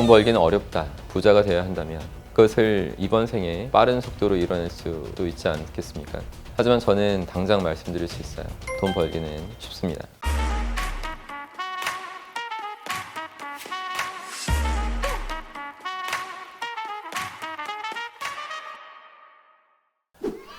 돈 벌기는 어렵다. 부자가 되어야 한다면 그것을 이번 생에 빠른 속도로 이뤄낼 수도 있지 않겠습니까? 하지만 저는 당장 말씀드릴 수 있어요. 돈 벌기는 쉽습니다.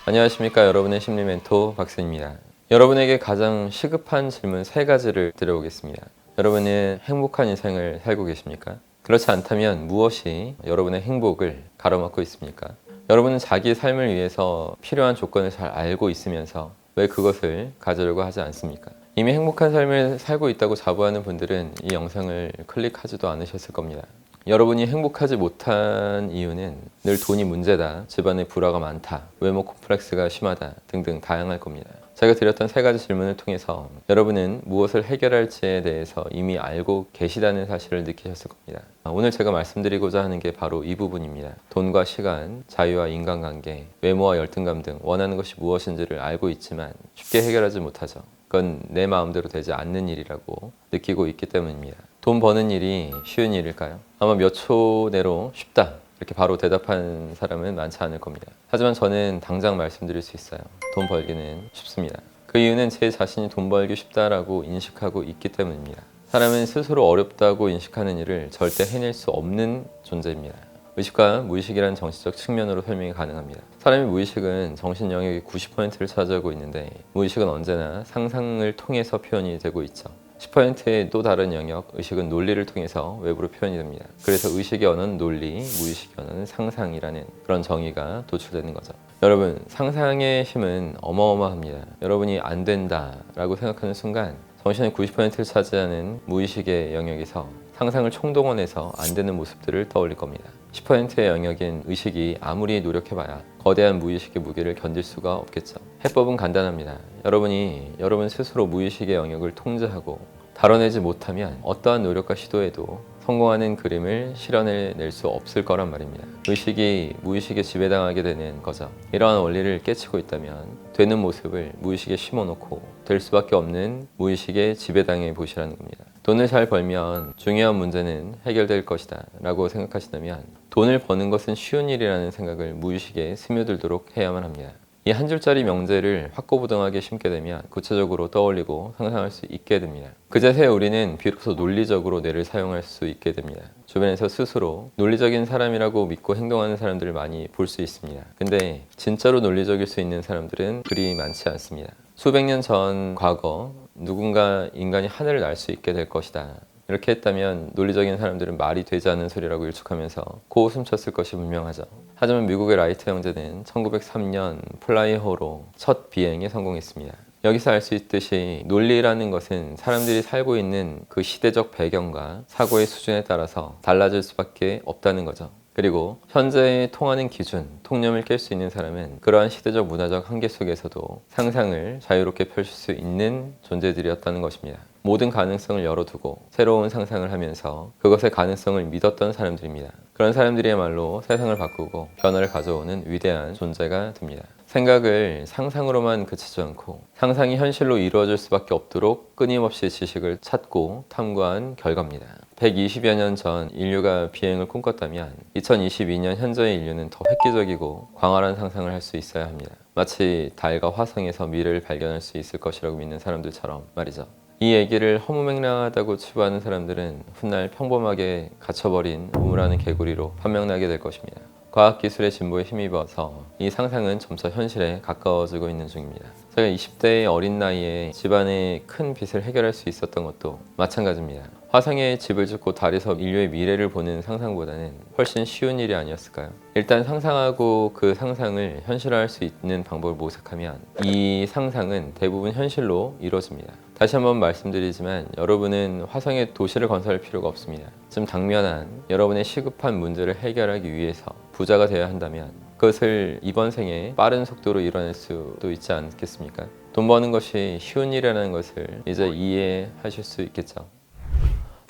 안녕하십니까, 여러분의 심리 멘토 박스입니다. 여러분에게 가장 시급한 질문 3가지를 드려보겠습니다. 여러분은 행복한 인생을 살고 계십니까? 그렇지 않다면 무엇이 여러분의 행복을 가로막고 있습니까? 여러분은 자기 삶을 위해서 필요한 조건을 잘 알고 있으면서 왜 그것을 가지려고 하지 않습니까? 이미 행복한 삶을 살고 있다고 자부하는 분들은 이 영상을 클릭하지도 않으셨을 겁니다. 여러분이 행복하지 못한 이유는 늘 돈이 문제다, 집안에 불화가 많다, 외모 콤플렉스가 심하다 등등 다양할 겁니다. 제가 드렸던 3가지 질문을 통해서 여러분은 무엇을 해결할지에 대해서 이미 알고 계시다는 사실을 느끼셨을 겁니다. 오늘 제가 말씀드리고자 하는 게 바로 이 부분입니다. 돈과 시간, 자유와 인간관계, 외모와 열등감 등 원하는 것이 무엇인지를 알고 있지만 쉽게 해결하지 못하죠. 그건 내 마음대로 되지 않는 일이라고 느끼고 있기 때문입니다. 돈 버는 일이 쉬운 일일까요? 아마 몇 초 내로 쉽다, 이렇게 바로 대답한 사람은 많지 않을 겁니다. 하지만 저는 당장 말씀드릴 수 있어요. 돈 벌기는 쉽습니다. 그 이유는 제 자신이 돈 벌기 쉽다라고 인식하고 있기 때문입니다. 사람은 스스로 어렵다고 인식하는 일을 절대 해낼 수 없는 존재입니다. 의식과 무의식이라는 정신적 측면으로 설명이 가능합니다. 사람의 무의식은 정신 영역의 90%를 차지하고 있는데 무의식은 언제나 상상을 통해서 표현이 되고 있죠. 10%의 또 다른 영역, 의식은 논리를 통해서 외부로 표현이 됩니다. 그래서 의식의 언어는 논리, 무의식의 언어는 상상이라는 그런 정의가 도출되는 거죠. 여러분, 상상의 힘은 어마어마합니다. 여러분이 안 된다라고 생각하는 순간 정신의 90%를 차지하는 무의식의 영역에서 상상을 총동원해서 안 되는 모습들을 떠올릴 겁니다. 10%의 영역인 의식이 아무리 노력해봐야 거대한 무의식의 무게를 견딜 수가 없겠죠. 해법은 간단합니다. 여러분이 여러분 스스로 무의식의 영역을 통제하고 다뤄내지 못하면 어떠한 노력과 시도에도 성공하는 그림을 실현해낼 수 없을 거란 말입니다. 의식이 무의식에 지배당하게 되는 거죠. 이러한 원리를 깨치고 있다면 되는 모습을 무의식에 심어놓고 될 수밖에 없는 무의식에 지배당해 보시라는 겁니다. 돈을 잘 벌면 중요한 문제는 해결될 것이다 라고 생각하신다면 돈을 버는 것은 쉬운 일이라는 생각을 무의식에 스며들도록 해야만 합니다. 이 한 줄짜리 명제를 확고부동하게 심게 되면 구체적으로 떠올리고 상상할 수 있게 됩니다. 그제서야 우리는 비로소 논리적으로 뇌를 사용할 수 있게 됩니다. 주변에서 스스로 논리적인 사람이라고 믿고 행동하는 사람들을 많이 볼 수 있습니다. 근데 진짜로 논리적일 수 있는 사람들은 그리 많지 않습니다. 수백 년 전 과거 누군가 인간이 하늘을 날 수 있게 될 것이다, 이렇게 했다면 논리적인 사람들은 말이 되지 않는 소리라고 일축하면서 고웃음 쳤을 것이 분명하죠. 하지만 미국의 라이트 형제는 1903년 플라이호로 첫 비행에 성공했습니다. 여기서 알 수 있듯이 논리라는 것은 사람들이 살고 있는 그 시대적 배경과 사고의 수준에 따라서 달라질 수밖에 없다는 거죠. 그리고 현재 통하는 기준, 통념을 깰 수 있는 사람은 그러한 시대적 문화적 한계 속에서도 상상을 자유롭게 펼칠 수 있는 존재들이었다는 것입니다. 모든 가능성을 열어두고 새로운 상상을 하면서 그것의 가능성을 믿었던 사람들입니다. 그런 사람들이야말로 세상을 바꾸고 변화를 가져오는 위대한 존재가 됩니다. 생각을 상상으로만 그치지 않고 상상이 현실로 이루어질 수밖에 없도록 끊임없이 지식을 찾고 탐구한 결과입니다. 120여 년 전 인류가 비행을 꿈꿨다면 2022년 현재의 인류는 더 획기적이고 광활한 상상을 할 수 있어야 합니다. 마치 달과 화성에서 미래를 발견할 수 있을 것이라고 믿는 사람들처럼 말이죠. 이 얘기를 허무맹랑하다고 치부하는 사람들은 훗날 평범하게 갇혀버린 우물하는 개구리로 판명나게 될 것입니다. 과학기술의 진보에 힘입어서 이 상상은 점차 현실에 가까워지고 있는 중입니다. 제가 20대의 어린 나이에 집안의 큰 빚을 해결할 수 있었던 것도 마찬가지입니다. 화성에 집을 짓고 달에서 인류의 미래를 보는 상상보다는 훨씬 쉬운 일이 아니었을까요? 일단 상상하고 그 상상을 현실화할 수 있는 방법을 모색하면 이 상상은 대부분 현실로 이루어집니다. 다시 한번 말씀드리지만 여러분은 화성에 도시를 건설할 필요가 없습니다. 좀 당면한 여러분의 시급한 문제를 해결하기 위해서 부자가 되어야 한다면 그것을 이번 생에 빠른 속도로 이뤄낼 수도 있지 않겠습니까? 돈 버는 것이 쉬운 일이라는 것을 이제 이해하실 수 있겠죠.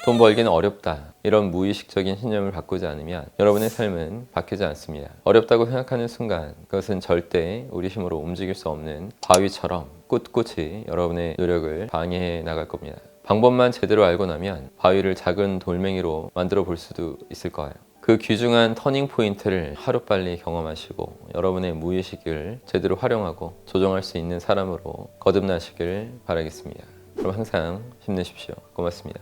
돈 벌기는 어렵다, 이런 무의식적인 신념을 바꾸지 않으면 여러분의 삶은 바뀌지 않습니다. 어렵다고 생각하는 순간 그것은 절대 우리 힘으로 움직일 수 없는 바위처럼 꿋꿋이 여러분의 노력을 방해해 나갈 겁니다. 방법만 제대로 알고 나면 바위를 작은 돌멩이로 만들어 볼 수도 있을 거예요. 그 귀중한 터닝 포인트를 하루빨리 경험하시고 여러분의 무의식을 제대로 활용하고 조정할 수 있는 사람으로 거듭나시길 바라겠습니다. 그럼 항상 힘내십시오. 고맙습니다.